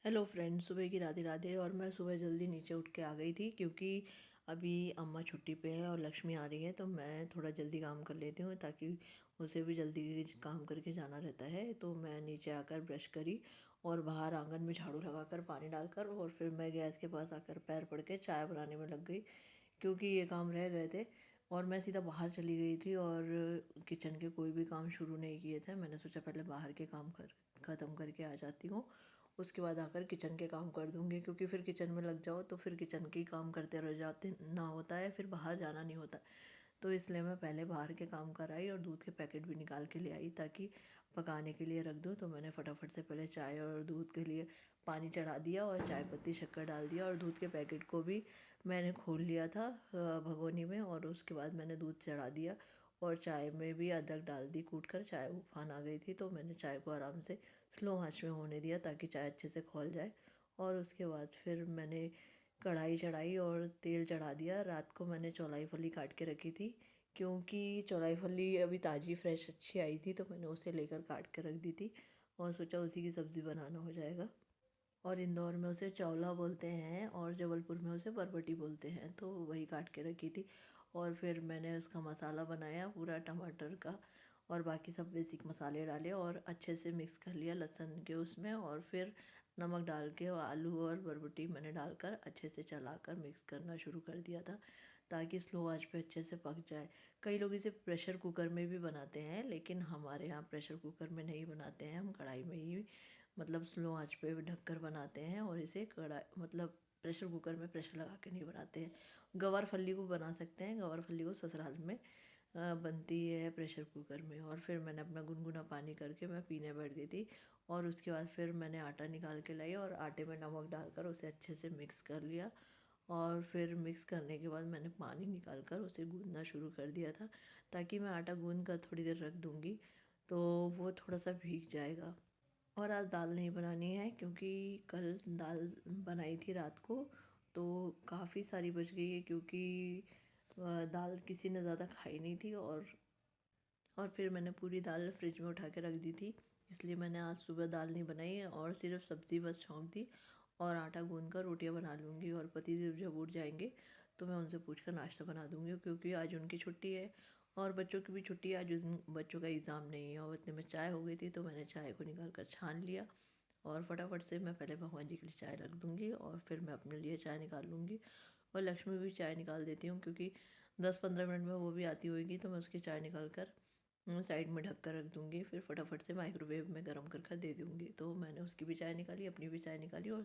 Hello friends, सुबह की राधे राधे। और मैं सुबह जल्दी नीचे उठ के आ गई थी क्योंकि अभी अम्मा छुट्टी पे है और लक्ष्मी आ रही है, तो मैं थोड़ा जल्दी काम कर लेती हूँ ताकि उसे भी जल्दी काम करके जाना रहता है। तो मैं नीचे आकर ब्रश करी और बाहर आंगन में झाड़ू लगाकर पानी डालकर और फिर मैं गैस के पास आकर पैर पड़ के चाय बनाने में लग गई क्योंकि ये काम रह गए थे। और मैं सीधा बाहर चली गई थी और किचन के कोई भी काम शुरू नहीं किए थे। मैंने सोचा पहले बाहर के काम ख़त्म करके आ जाती हूँ, उसके बाद आकर किचन के काम कर दूँगी, क्योंकि फिर किचन में लग जाओ तो फिर किचन के ही काम करते रह जाते ना होता है, फिर बाहर जाना नहीं होता। तो इसलिए मैं पहले बाहर के काम कर आई और दूध के पैकेट भी निकाल के ले आई ताकि पकाने के लिए रख दूँ। तो मैंने फटाफट से पहले चाय और दूध के लिए पानी चढ़ा दिया और चाय पत्ती शक्कर डाल दिया और दूध के पैकेट को भी मैंने खोल लिया था भगोनी में, और उसके बाद मैंने दूध चढ़ा दिया और चाय में भी अदरक डाल दी कूट कर। चाय उफान आ गई थी तो मैंने चाय को आराम से स्लो आंच में होने दिया ताकि चाय अच्छे से खौल जाए। और उसके बाद फिर मैंने कढ़ाई चढ़ाई और तेल चढ़ा दिया। रात को मैंने चौलाई फली काट के रखी थी क्योंकि चौलाई फली अभी ताज़ी फ्रेश अच्छी आई थी, तो मैंने उसे लेकर काट के रख दी थी और सोचा उसी की सब्ज़ी बनाना हो जाएगा। और इंदौर में उसे चौला बोलते हैं और जबलपुर में उसे बरबटी बोलते हैं, तो वही काट के रखी थी। और फिर मैंने उसका मसाला बनाया पूरा टमाटर का और बाकी सब बेसिक मसाले डाले और अच्छे से मिक्स कर लिया लहसुन के उसमें, और फिर नमक डाल के और आलू और बरबटी मैंने डालकर अच्छे से चलाकर मिक्स करना शुरू कर दिया था ताकि स्लो आंच पे अच्छे से पक जाए। कई लोग इसे प्रेशर कुकर में भी बनाते हैं, लेकिन हमारे यहाँ प्रेशर कुकर में नहीं बनाते हैं, हम कढ़ाई में ही मतलब स्लो आंच पे ढककर बनाते हैं। और इसे कढ़ाई मतलब प्रेशर कुकर में प्रेशर लगा के नहीं बनाते हैं। गवार फली को बना सकते हैं, गवार फली को ससुराल में बनती है प्रेशर कुकर में। और फिर मैंने अपना गुनगुना पानी करके मैं पीने बैठ गई थी और उसके बाद फिर मैंने आटा निकाल के लाई और आटे में नमक डालकर उसे अच्छे से मिक्स कर लिया। और फिर मिक्स करने के बाद मैंने पानी निकाल कर उसे गूँदना शुरू कर दिया था ताकि मैं आटा गूँद कर थोड़ी देर रख दूँगी तो वो थोड़ा सा भीग जाएगा। और आज दाल नहीं बनानी है क्योंकि कल दाल बनाई थी रात को, तो काफ़ी सारी बच गई है क्योंकि दाल किसी ने ज़्यादा खाई नहीं थी। और फिर मैंने पूरी दाल फ्रिज में उठा के रख दी थी, इसलिए मैंने आज सुबह दाल नहीं बनाई है और सिर्फ सब्ज़ी बस छौंक दी और आटा गूंद कर रोटियां बना लूँगी। और पति देव जब उठ जाएंगे तो मैं उनसे पूछ कर नाश्ता बना दूँगी क्योंकि आज उनकी छुट्टी है और बच्चों की भी छुट्टी है। आज उस बच्चों का एग्ज़ाम नहीं है और इतने में चाय हो गई थी तो मैंने चाय को निकाल कर छान लिया और फटाफट से मैं पहले भगवान जी के लिए चाय रख दूँगी और फिर मैं अपने लिए चाय निकाल लूँगी। और लक्ष्मी भी चाय निकाल देती हूँ क्योंकि 10-15 मिनट में वो भी आती होगी, तो मैं उसकी चाय निकाल कर साइड में ढक कर रख दूँगी, फिर फटाफट से माइक्रोवेव में गर्म कर कर दे दूँगी। तो मैंने उसकी भी चाय निकाली, अपनी भी चाय निकाली और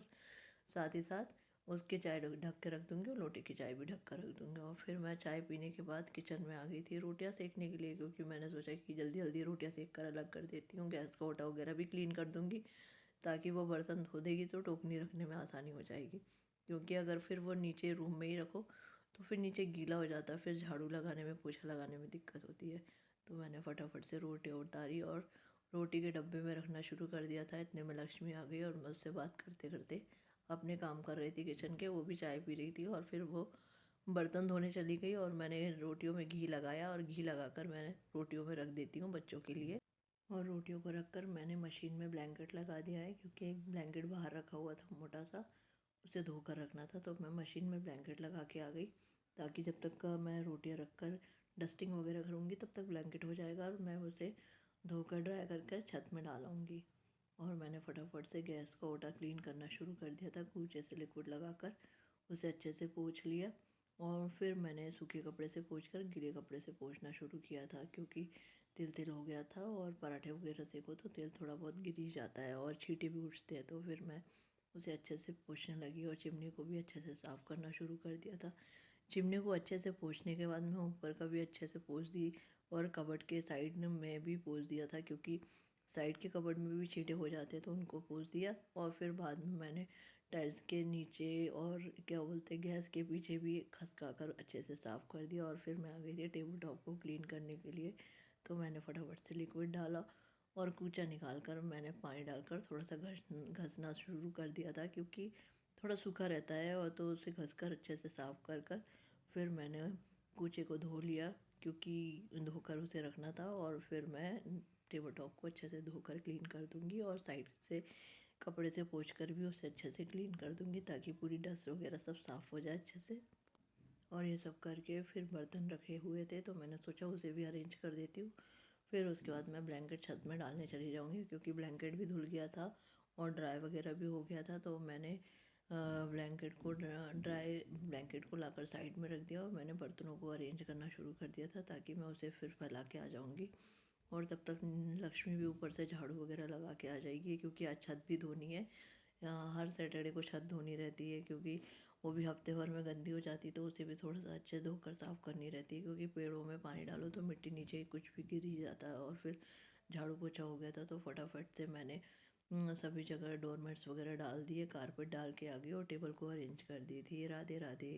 साथ ही साथ उसकी चाय ढक के रख दूँगी और लोटे की चाय भी ढक कर रख दूँगी। और फिर मैं चाय पीने के बाद किचन में आ गई थी रोटियां सेकने के लिए, क्योंकि मैंने सोचा कि जल्दी जल्दी रोटियां सेक कर अलग कर देती हूँ। गैस का ओटा वगैरह भी क्लीन कर दूँगी ताकि वो बर्तन धो देगी तो टोकनी रखने में आसानी हो जाएगी, क्योंकि अगर फिर वो नीचे रूम में ही रखो तो फिर नीचे गीला हो जाता है, फिर झाड़ू लगाने में पोछा लगाने में दिक्कत होती है। तो मैंने फटाफट से रोटी उतारी और रोटी के डब्बे में रखना शुरू कर दिया था। इतने में लक्ष्मी आ गई और मैं उससे बात करते करते अपने काम कर रही थी किचन के, वो भी चाय पी रही थी और फिर वो बर्तन धोने चली गई और मैंने रोटियों में घी लगाया और घी लगाकर मैंने रोटियों में रख देती हूँ बच्चों के लिए। और रोटियों को रखकर मैंने मशीन में ब्लैंकेट लगा दिया है क्योंकि एक ब्लैंकेट बाहर रखा हुआ था मोटा सा, उसे धोकर रखना था, तो मैं मशीन में ब्लैंकेट लगा के आ गई ताकि जब तक का मैं रोटियां रखकर डस्टिंग वगैरह करूँगी तब तक ब्लैंकेट हो जाएगा और मैं उसे धोकर ड्राई करके छत में डालूँगी। और मैंने फटाफट से गैस का ओटा क्लीन करना शुरू कर दिया था, कूचे से लिक्विड लगाकर उसे अच्छे से पोंछ लिया और फिर मैंने सूखे कपड़े से पोंछकर गीले कपड़े से पोंछना शुरू किया था क्योंकि तिल तिल हो गया था और पराठे वगैरह सेको तो तेल थोड़ा बहुत गिर ही जाता है और छींटे भी उठते हैं। तो फिर मैं उसे अच्छे से पोंछने लगी और चिमनी को भी अच्छे से साफ़ करना शुरू कर दिया था। चिमनी को अच्छे से पोंछने के बाद मैं ऊपर का भी अच्छे से पोंछ दी और कबर्ड के साइड में भी पोंछ दिया था क्योंकि साइड के कबर्ड में भी छींटे हो जाते हैं, तो उनको पोंछ दिया। और फिर बाद में मैंने टाइल्स के नीचे और क्या बोलते हैं गैस के पीछे भी खसका कर अच्छे से साफ़ कर दिया। और फिर मैं आ गई थी टेबल टॉप को क्लीन करने के लिए, तो मैंने फटाफट से लिक्विड डाला और कूचा निकाल कर मैंने पानी डालकर थोड़ा सा घसना शुरू कर दिया था क्योंकि थोड़ा सूखा रहता है, और तो उसे घस कर अच्छे से साफ़ कर कर फिर मैंने कूचे को धो लिया क्योंकि धोकर उसे रखना था। और फिर मैं टेबल टॉप को अच्छे से धोकर क्लीन कर दूंगी और साइड से कपड़े से पोंछ कर भी उसे अच्छे से क्लीन कर दूँगी ताकि पूरी डस्ट वगैरह सब साफ़ हो जाए अच्छे से। और ये सब करके फिर बर्तन रखे हुए थे तो मैंने सोचा उसे भी अरेंज कर देती हूँ। फिर उसके बाद मैं ब्लैंकेट छत में डालने चली जाऊँगी क्योंकि ब्लैंकेट भी धुल गया था और ड्राई वगैरह भी हो गया था। तो मैंने ड्राई ब्लैंकेट को लाकर साइड में रख दिया और मैंने बर्तनों को अरेंज करना शुरू कर दिया था ताकि मैं उसे फिर फैला के आ जाऊँगी। और तब तक लक्ष्मी भी ऊपर से झाड़ू वगैरह लगा के आ जाएगी क्योंकि आज छत भी धोनी है। हर सैटरडे को छत धोनी रहती है क्योंकि वो भी हफ्ते भर में गंदी हो जाती तो उसे भी थोड़ा सा अच्छे धोकर साफ़ करनी रहती है क्योंकि पेड़ों में पानी डालो तो मिट्टी नीचे कुछ भी गिर ही जाता है। और फिर झाड़ू पोछा हो गया था तो फटाफट से मैंने सभी जगह डोरमेट्स वगैरह डाल दिए, कारपेट डाल के आ गई और टेबल को अरेंज कर दी थी। राधे राधे।